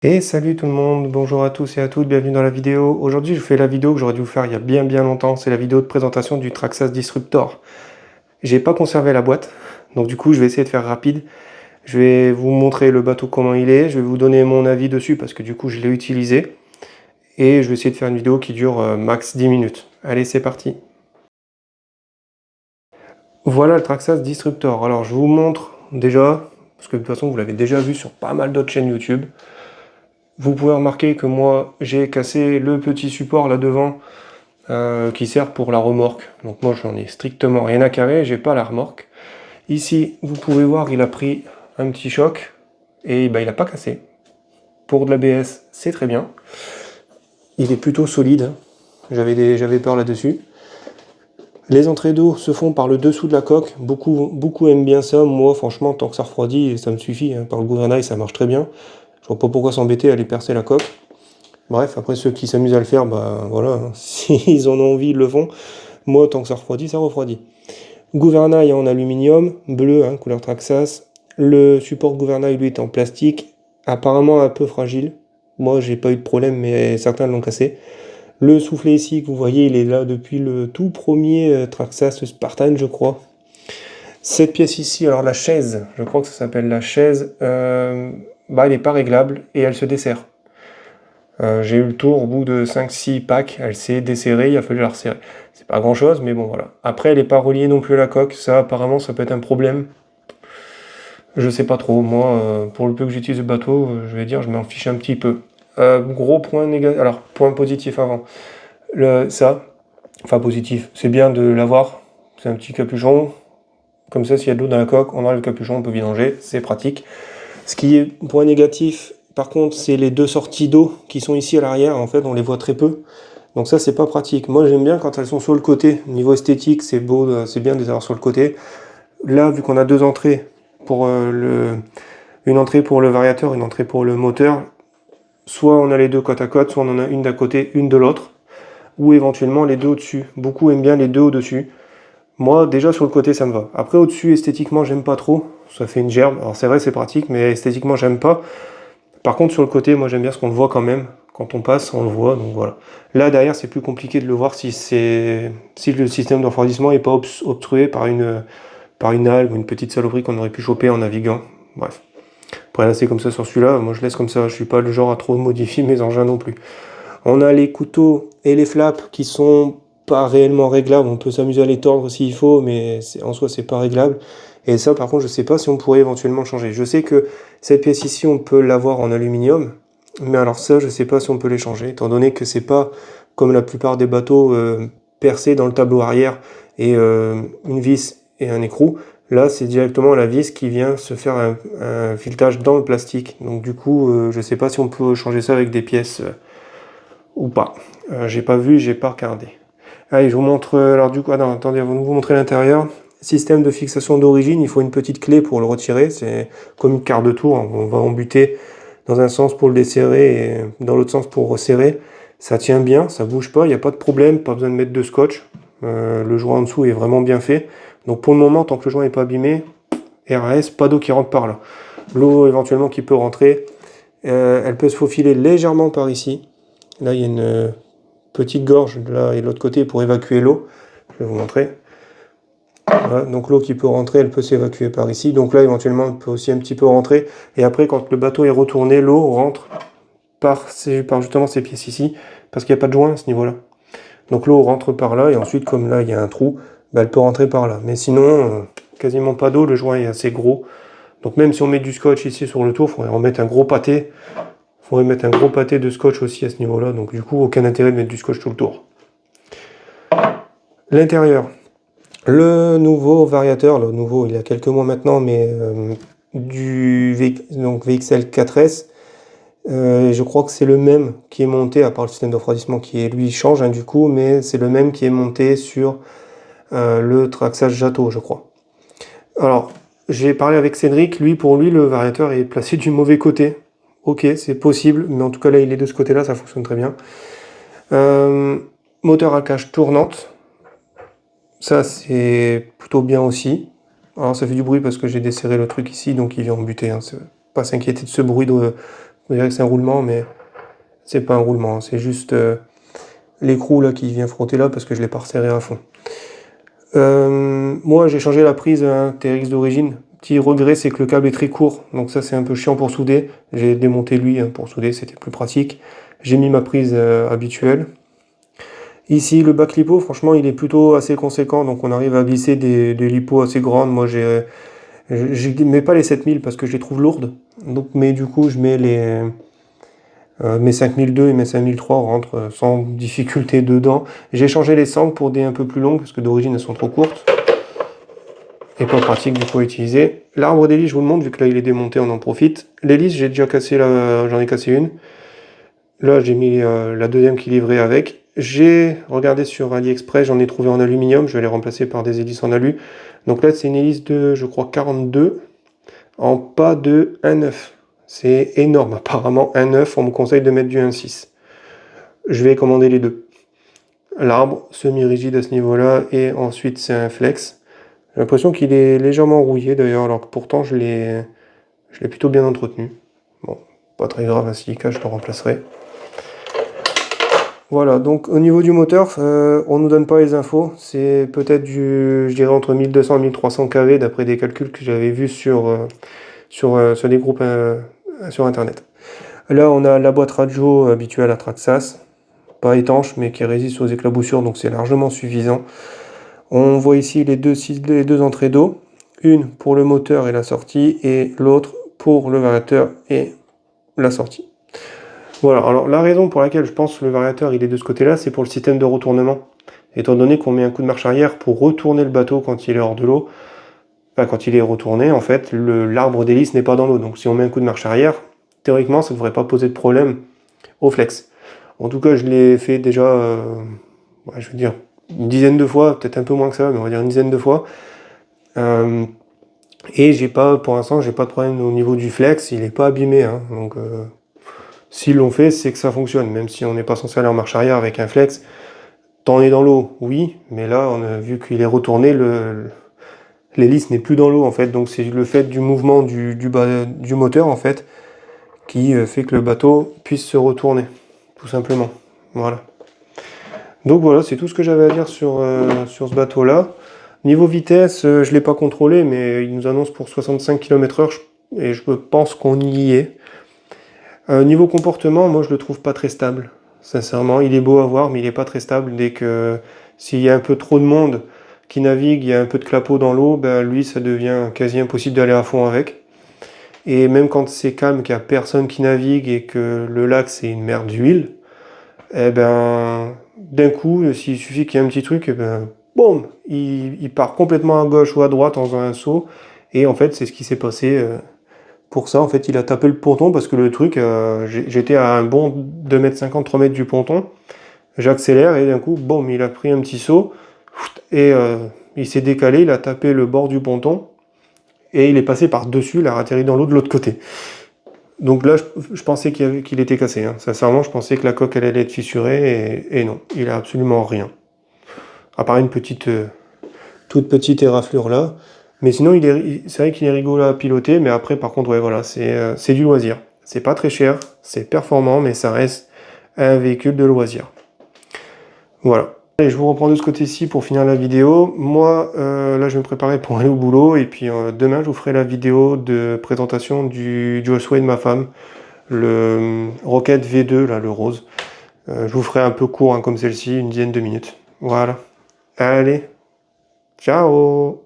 Et salut tout le monde, bonjour à tous et à toutes, bienvenue dans la vidéo. Aujourd'hui je fais la vidéo que j'aurais dû vous faire il y a bien longtemps, c'est la vidéo de présentation du Traxxas Disruptor. J'ai pas conservé la boîte, donc du coup je vais essayer de faire rapide. Je vais vous montrer le bateau comment il est, je vais vous donner mon avis dessus parce que du coup je l'ai utilisé. Et je vais essayer de faire une vidéo qui dure max 10 minutes. Allez c'est parti. Voilà le Traxxas Disruptor. Alors je vous montre déjà, parce que de toute façon vous l'avez déjà vu sur pas mal d'autres chaînes YouTube. Vous pouvez remarquer que moi j'ai cassé le petit support là devant qui sert pour la remorque. Donc moi j'en ai strictement rien à carrer, j'ai pas la remorque. Ici vous pouvez voir il a pris un petit choc et il n'a pas cassé. Pour de l'ABS c'est très bien. Il est plutôt solide, j'avais peur là-dessus. Les entrées d'eau se font par le dessous de la coque, beaucoup aiment bien ça, moi franchement tant que ça refroidit ça me suffit, hein. Par le gouvernail ça marche très bien. Je vois pas pourquoi s'embêter à aller percer la coque. Bref, après ceux qui s'amusent à le faire, bah voilà, hein. S'ils en ont envie, ils le font. Moi, tant que ça refroidit, ça refroidit. Gouvernail en aluminium, bleu, hein, couleur Traxxas. Le support gouvernail, lui, est en plastique, apparemment un peu fragile. Moi, j'ai pas eu de problème, mais certains l'ont cassé. Le soufflet ici, que vous voyez, il est là depuis le tout premier Traxxas Spartan, je crois. Cette pièce ici, alors la chaise, je crois que ça s'appelle la chaise, elle n'est pas réglable et elle se dessert. J'ai eu le tour au bout de 5-6 packs, elle s'est desserrée, il a fallu la resserrer. C'est pas grand chose, mais bon voilà. Après, elle n'est pas reliée non plus à la coque, ça apparemment ça peut être un problème. Je sais pas trop, moi, pour le peu que j'utilise le bateau, je vais dire, je m'en fiche un petit peu. Gros point négatif, alors point positif avant. Enfin positif, c'est bien de l'avoir, c'est un petit capuchon. Comme ça, s'il y a de l'eau dans la coque, on enlève le capuchon, on peut vidanger, c'est pratique. Ce qui est point négatif, par contre, c'est les deux sorties d'eau qui sont ici à l'arrière. En fait, on les voit très peu. Donc ça, c'est pas pratique. Moi, j'aime bien quand elles sont sur le côté. Niveau esthétique, c'est beau, c'est bien de les avoir sur le côté. Là, vu qu'on a deux entrées, pour une entrée pour le variateur, une entrée pour le moteur, soit on a les deux côte à côte, soit on en a une d'un côté, une de l'autre, ou éventuellement les deux au-dessus. Beaucoup aiment bien les deux au-dessus. Moi, déjà sur le côté, ça me va. Après, au-dessus, esthétiquement, j'aime pas trop. Ça fait une gerbe. Alors c'est vrai, c'est pratique, mais esthétiquement, j'aime pas. Par contre, sur le côté, moi j'aime bien ce qu'on le voit quand même. Quand on passe, on le voit, donc voilà. Là, derrière, c'est plus compliqué de le voir si le système de refroidissement n'est pas obstrué par une algue ou une petite saloperie qu'on aurait pu choper en naviguant. Bref. Après, là, c'est comme ça sur celui-là. Moi, je laisse comme ça. Je suis pas le genre à trop modifier mes engins non plus. On a les couteaux et les flaps qui sont pas réellement réglables. On peut s'amuser à les tordre s'il faut, mais en soi, c'est pas réglable. Et ça, par contre, je sais pas si on pourrait éventuellement changer. Je sais que cette pièce ici, on peut l'avoir en aluminium, mais alors ça, je sais pas si on peut les changer, étant donné que c'est pas comme la plupart des bateaux percés dans le tableau arrière et une vis et un écrou. Là, c'est directement la vis qui vient se faire un filetage dans le plastique. Donc du coup, je sais pas si on peut changer ça avec des pièces ou pas. J'ai pas vu, j'ai pas regardé. Allez, je vous montre. Alors du coup, non, attendez, avant de vous montrer l'intérieur. Système de fixation d'origine, il faut une petite clé pour le retirer. C'est comme une quart de tour. On va embuter dans un sens pour le desserrer et dans l'autre sens pour resserrer. Ça tient bien, ça bouge pas, il n'y a pas de problème, pas besoin de mettre de scotch. Le joint en dessous est vraiment bien fait. Donc pour le moment, tant que le joint n'est pas abîmé, RAS, pas d'eau qui rentre par là. L'eau éventuellement qui peut rentrer, elle peut se faufiler légèrement par ici. Là, il y a une petite gorge de là et de l'autre côté pour évacuer l'eau. Je vais vous montrer. Voilà, donc l'eau qui peut rentrer, elle peut s'évacuer par ici. Donc là, éventuellement, elle peut aussi un petit peu rentrer. Et après, quand le bateau est retourné, l'eau rentre par justement ces pièces ici, parce qu'il n'y a pas de joint à ce niveau-là. Donc l'eau rentre par là, et ensuite, comme là, il y a un trou, elle peut rentrer par là. Mais sinon, quasiment pas d'eau, le joint est assez gros. Donc même si on met du scotch ici sur le tour, il faudrait en mettre un gros pâté. Il faudrait mettre un gros pâté de scotch aussi à ce niveau-là. Donc du coup, aucun intérêt de mettre du scotch tout le tour. L'intérieur. Le nouveau variateur, le nouveau, il y a quelques mois maintenant, mais donc VXL 4S, je crois que c'est le même qui est monté, à part le système de refroidissement qui lui change du coup, mais c'est le même qui est monté sur le Traxxas Jato, je crois. Alors, j'ai parlé avec Cédric, pour lui, le variateur est placé du mauvais côté. Ok, c'est possible, mais en tout cas là, il est de ce côté-là, ça fonctionne très bien. Moteur à cage tournante. Ça, c'est plutôt bien aussi. Alors, ça fait du bruit parce que j'ai desserré le truc ici, donc il vient en buter. Hein. Pas s'inquiéter de ce bruit On dirait que c'est un roulement, mais c'est pas un roulement, c'est juste l'écrou là qui vient frotter là parce que je l'ai pas resserré à fond. Moi j'ai changé la prise TRX d'origine. Petit regret, c'est que le câble est très court, donc ça c'est un peu chiant pour souder. J'ai démonté lui pour souder, c'était plus pratique. J'ai mis ma prise habituelle. Ici le bac lipo, franchement il est plutôt assez conséquent, donc on arrive à glisser des lipos assez grandes. Moi je mets pas les 7000 parce que je les trouve lourdes, donc, mais du coup je mets mes 5002 et mes 5003 rentrent sans difficulté dedans. J'ai changé les sangles pour des un peu plus longues parce que d'origine elles sont trop courtes et pas pratique du coup à utiliser. L'arbre d'hélice je vous le montre vu que là il est démonté, on en profite. L'hélice j'ai déjà cassé, j'en ai cassé une. Là j'ai mis la deuxième qui livrait avec. J'ai regardé sur AliExpress, j'en ai trouvé en aluminium, je vais les remplacer par des hélices en alu. Donc là c'est une hélice de je crois 42 en pas de 1,9. C'est énorme, apparemment 1,9, on me conseille de mettre du 1,6. Je vais commander les deux. L'arbre semi-rigide à ce niveau-là, et ensuite c'est un flex. J'ai l'impression qu'il est légèrement rouillé d'ailleurs, alors que pourtant je l'ai plutôt bien entretenu. Bon, pas très grave, un silica, je le remplacerai. Voilà, donc au niveau du moteur, on nous donne pas les infos. C'est peut-être je dirais entre 1200 et 1300 kV d'après des calculs que j'avais vus sur des groupes sur internet. Là, on a la boîte radio habituelle à Traxxas, pas étanche mais qui résiste aux éclaboussures, donc c'est largement suffisant. On voit ici les deux entrées d'eau, une pour le moteur et la sortie, et l'autre pour le variateur et la sortie. Voilà, alors la raison pour laquelle je pense que le variateur il est de ce côté-là, c'est pour le système de retournement. Étant donné qu'on met un coup de marche arrière pour retourner le bateau quand il est hors de l'eau, enfin quand il est retourné, en fait, l'arbre d'hélice n'est pas dans l'eau. Donc si on met un coup de marche arrière, théoriquement, ça ne devrait pas poser de problème au flex. En tout cas, je l'ai fait déjà, je veux dire, une dizaine de fois, peut-être un peu moins que ça, mais on va dire une dizaine de fois. Et pour l'instant, j'ai pas de problème au niveau du flex, il n'est pas abîmé. Hein, donc s'ils l'ont fait, c'est que ça fonctionne, même si on n'est pas censé aller en marche arrière avec un flex. Tant on est dans l'eau, oui, mais là, on a vu qu'il est retourné, l'hélice n'est plus dans l'eau en fait, donc c'est le fait du mouvement du moteur en fait qui fait que le bateau puisse se retourner, tout simplement. Voilà. Donc voilà, c'est tout ce que j'avais à dire sur ce bateau-là. Niveau vitesse, je ne l'ai pas contrôlé, mais il nous annonce pour 65 km/h, et je pense qu'on y est. Niveau comportement, moi je le trouve pas très stable. Sincèrement, il est beau à voir, mais il n'est pas très stable. Dès que s'il y a un peu trop de monde qui navigue, il y a un peu de clapot dans l'eau, ben lui ça devient quasi impossible d'aller à fond avec. Et même quand c'est calme, qu'il n'y a personne qui navigue et que le lac c'est une mer d'huile, eh ben d'un coup, s'il suffit qu'il y ait un petit truc, eh ben boum, il part complètement à gauche ou à droite dans un saut. Et en fait, c'est ce qui s'est passé. Pour ça, en fait, il a tapé le ponton parce que le truc, j'étais à un bon 2,50 m, 3 mètres du ponton. J'accélère et d'un coup, boum, il a pris un petit saut et il s'est décalé, il a tapé le bord du ponton et il est passé par-dessus, il a atterri dans l'eau de l'autre côté. Donc là, je pensais qu'il était cassé. Hein. Sincèrement, je pensais que la coque elle allait être fissurée et non, il a absolument rien. À part une toute petite éraflure là. Mais sinon, c'est vrai qu'il est rigolo à piloter, mais après, par contre, ouais, voilà, c'est du loisir. C'est pas très cher, c'est performant, mais ça reste un véhicule de loisir. Voilà. Allez, je vous reprends de ce côté-ci pour finir la vidéo. Moi, là, je vais me préparer pour aller au boulot, et puis demain, je vous ferai la vidéo de présentation du Dualsway de ma femme, le Rocket V2, là, le rose. Je vous ferai un peu court, hein, comme celle-ci, une dizaine de minutes. Voilà. Allez, ciao!